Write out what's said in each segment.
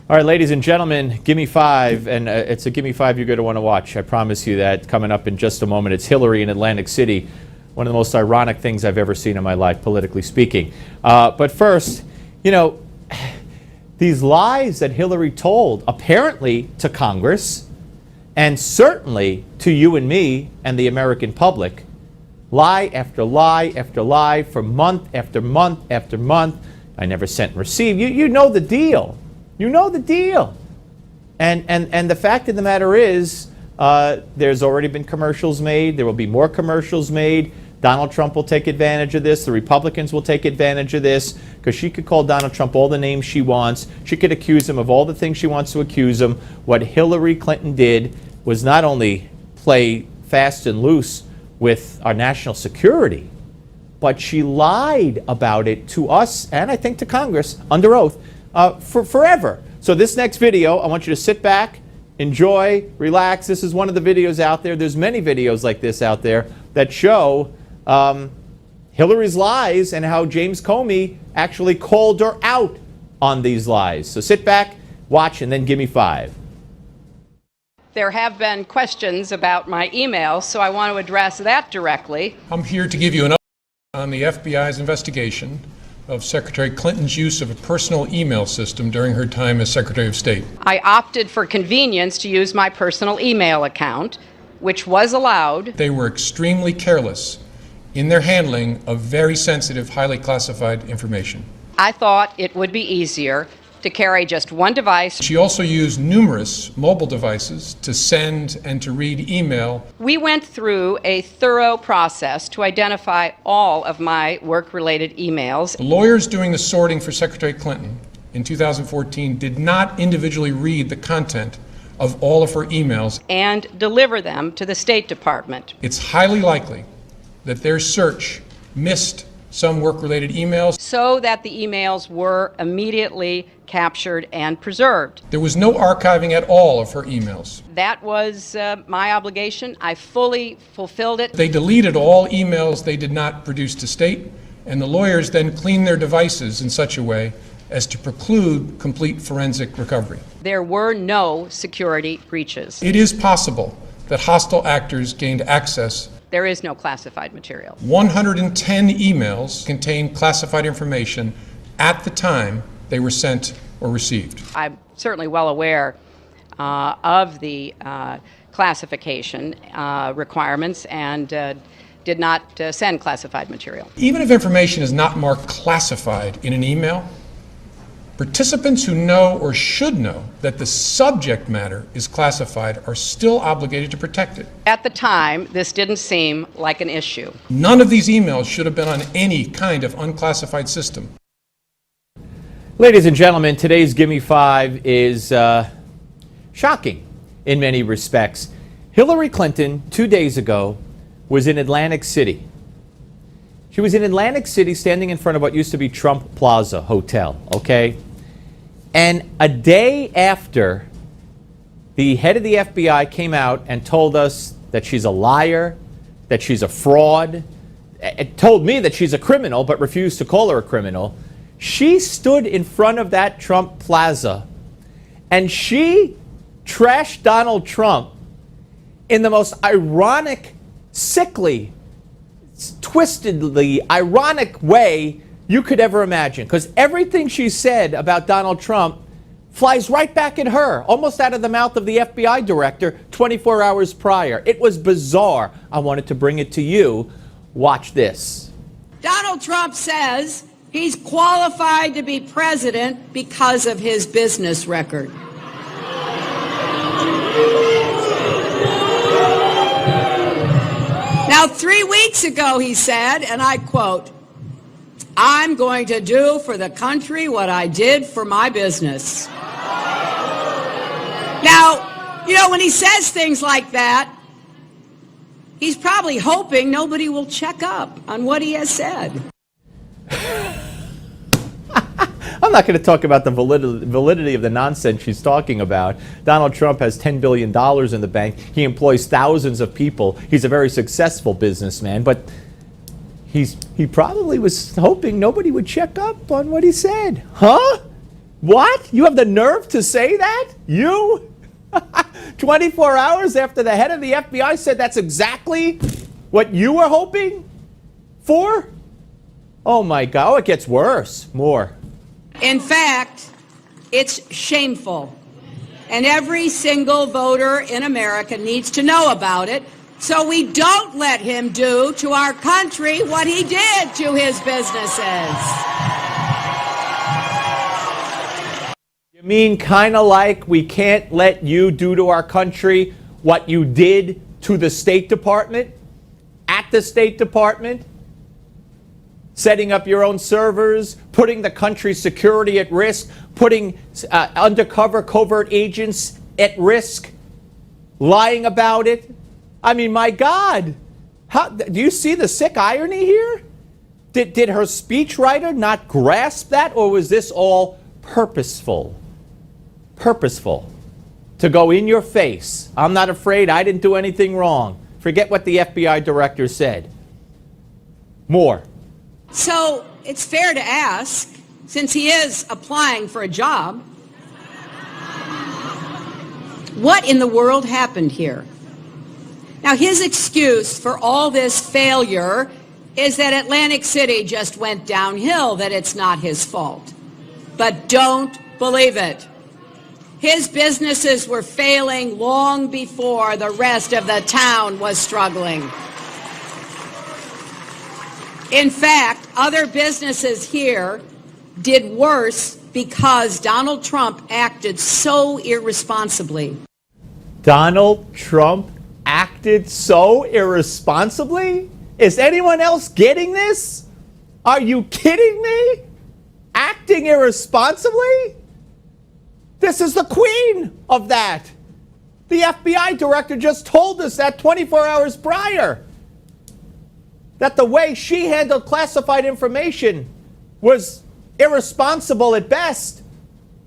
All right, ladies and gentlemen, Gimme 5, and it's a Gimme 5 you're going to want to watch. I promise you that. Coming up in just a moment, it's Hillary in Atlantic City. One of the most ironic things I've ever seen in my life, politically speaking. But first, you know, these lies that Hillary told, apparently to Congress, and certainly to you and me and the American public, lie after lie after lie for month after month after month. I never sent and received. You know the deal. You know the deal. And the fact of the matter is, there's already been commercials made. There will be more commercials made. Donald Trump will take advantage of this. The Republicans will take advantage of this because she could call Donald Trump all the names she wants. She could accuse him of all the things she wants to accuse him. What Hillary Clinton did was not only play fast and loose with our national security, but she lied about it to us and I think to Congress under oath for forever. So this next video, I want you to sit back, enjoy, relax. This is one of the videos out there. There's many videos like this out there that show Hillary's lies and how James Comey actually called her out on these lies. So sit back, watch, and then give me 5. There have been questions about my emails, so I want to address that directly. I'm here to give you an update on the FBI's investigation of Secretary Clinton's use of a personal email system during her time as Secretary of State. I opted for convenience to use my personal email account, which was allowed. They were extremely careless in their handling of very sensitive, highly classified information. I thought it would be easier to carry just one device. She also used numerous mobile devices to send and to read email. We went through a thorough process to identify all of my work-related emails. The lawyers doing the sorting for Secretary Clinton in 2014 did not individually read the content of all of her emails And deliver them to the State Department. It's highly likely that their search missed some work-related emails, so that the emails were immediately captured and preserved. There was no archiving at all of her emails. That was my obligation. I fully fulfilled it. They deleted all emails they did not produce to state, and the lawyers then cleaned their devices in such a way as to preclude complete forensic recovery. There were no security breaches. It is possible that hostile actors gained access. There is no classified material. 110 emails contained classified information at the time they were sent or received. I'm certainly well aware of the classification requirements and did not send classified material. Even if information is not marked classified in an email, participants who know or should know that the subject matter is classified are still obligated to protect it. At the time, this didn't seem like an issue. None of these emails should have been on any kind of unclassified system. Ladies and gentlemen, today's Gimme 5 is shocking in many respects. Hillary Clinton, 2 days ago, was in Atlantic City. She was in Atlantic City standing in front of what used to be Trump Plaza Hotel, okay? And a day after, the head of the FBI came out and told us that she's a liar, that she's a fraud, told me that she's a criminal, but refused to call her a criminal. She stood in front of that Trump Plaza and she trashed Donald Trump in the most ironic, sickly, twistedly ironic way you could ever imagine, because everything she said about Donald Trump flies right back at her, almost out of the mouth of the FBI director 24 hours prior. It was bizarre. I wanted to bring it to you. Watch this. Donald Trump says he's qualified to be president because of his business record. Now, 3 weeks ago, he said, and I quote, "I'm going to do for the country what I did for my business." Now, you know, when he says things like that, he's probably hoping nobody will check up on what he has said. I'm not going to talk about the validity of the nonsense she's talking about. Donald Trump has $10 billion in the bank. He employs thousands of people. He's a very successful businessman, but he probably was hoping nobody would check up on what he said. Huh? What? You have the nerve to say that? You? 24 hours after the head of the FBI said that's exactly what you were hoping for? Oh my God, oh, it gets worse. More. In fact, it's shameful. And every single voter in America needs to know about it, so we don't let him do to our country what he did to his businesses. You mean kind of like we can't let you do to our country what you did to the State Department? At the State Department? Setting up your own servers, putting the country's security at risk, putting undercover covert agents at risk, lying about it. I mean, my God, do you see the sick irony here? Did her speechwriter not grasp that, or was this all purposeful? Purposeful to go in your face. I'm not afraid. I didn't do anything wrong. Forget what the FBI director said. More. So it's fair to ask, since he is applying for a job, what in the world happened here? Now, his excuse for all this failure is that Atlantic City just went downhill, that it's not his fault. But don't believe it. His businesses were failing long before the rest of the town was struggling. In fact, other businesses here did worse because Donald Trump acted so irresponsibly. Donald Trump acted so irresponsibly? Is anyone else getting this? Are you kidding me? Acting irresponsibly? This is the queen of that. The FBI director just told us that 24 hours prior. That the way she handled classified information was irresponsible at best.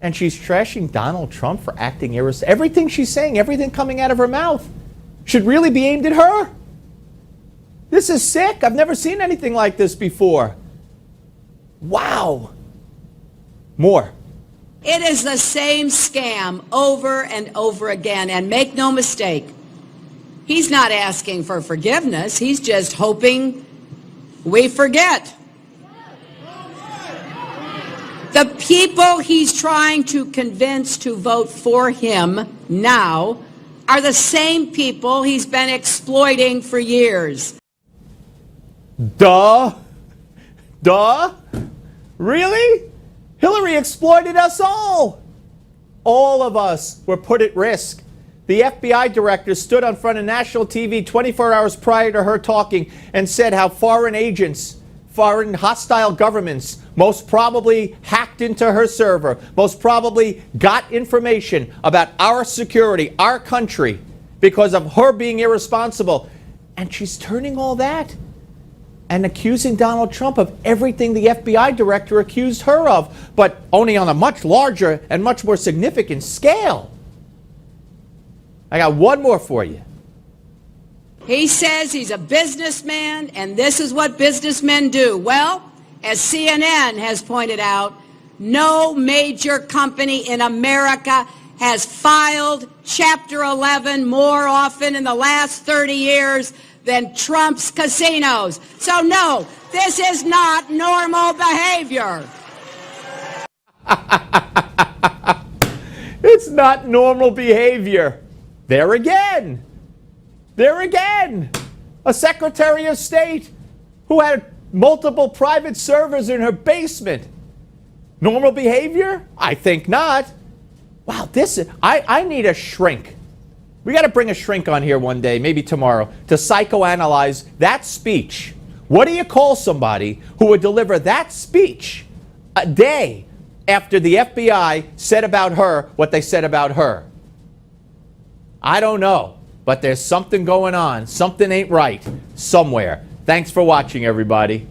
And she's trashing Donald Trump for acting irresponsible. Everything she's saying, everything coming out of her mouth should really be aimed at her. This is sick. I've never seen anything like this before. Wow. More. It is the same scam over and over again. And make no mistake, he's not asking for forgiveness. He's just hoping we forget. The people he's trying to convince to vote for him now are the same people he's been exploiting for years. Duh? Really? Hillary exploited us all. All of us were put at risk. The FBI director stood on front of national TV 24 hours prior to her talking and said how foreign agents, foreign hostile governments, most probably hacked into her server, most probably got information about our security, our country, because of her being irresponsible. And she's turning all that and accusing Donald Trump of everything the FBI director accused her of, but only on a much larger and much more significant scale. I got one more for you. He says he's a businessman, and this is what businessmen do. Well, as CNN has pointed out, no major company in America has filed Chapter 11 more often in the last 30 years than Trump's casinos. So no, this is not normal behavior. It's not normal behavior. There again. A Secretary of State who had multiple private servers in her basement. Normal behavior? I think not. Wow, I need a shrink. We got to bring a shrink on here one day, maybe tomorrow, to psychoanalyze that speech. What do you call somebody who would deliver that speech a day after the FBI said about her what they said about her? I don't know, but there's something going on. Something ain't right somewhere. Thanks for watching, everybody.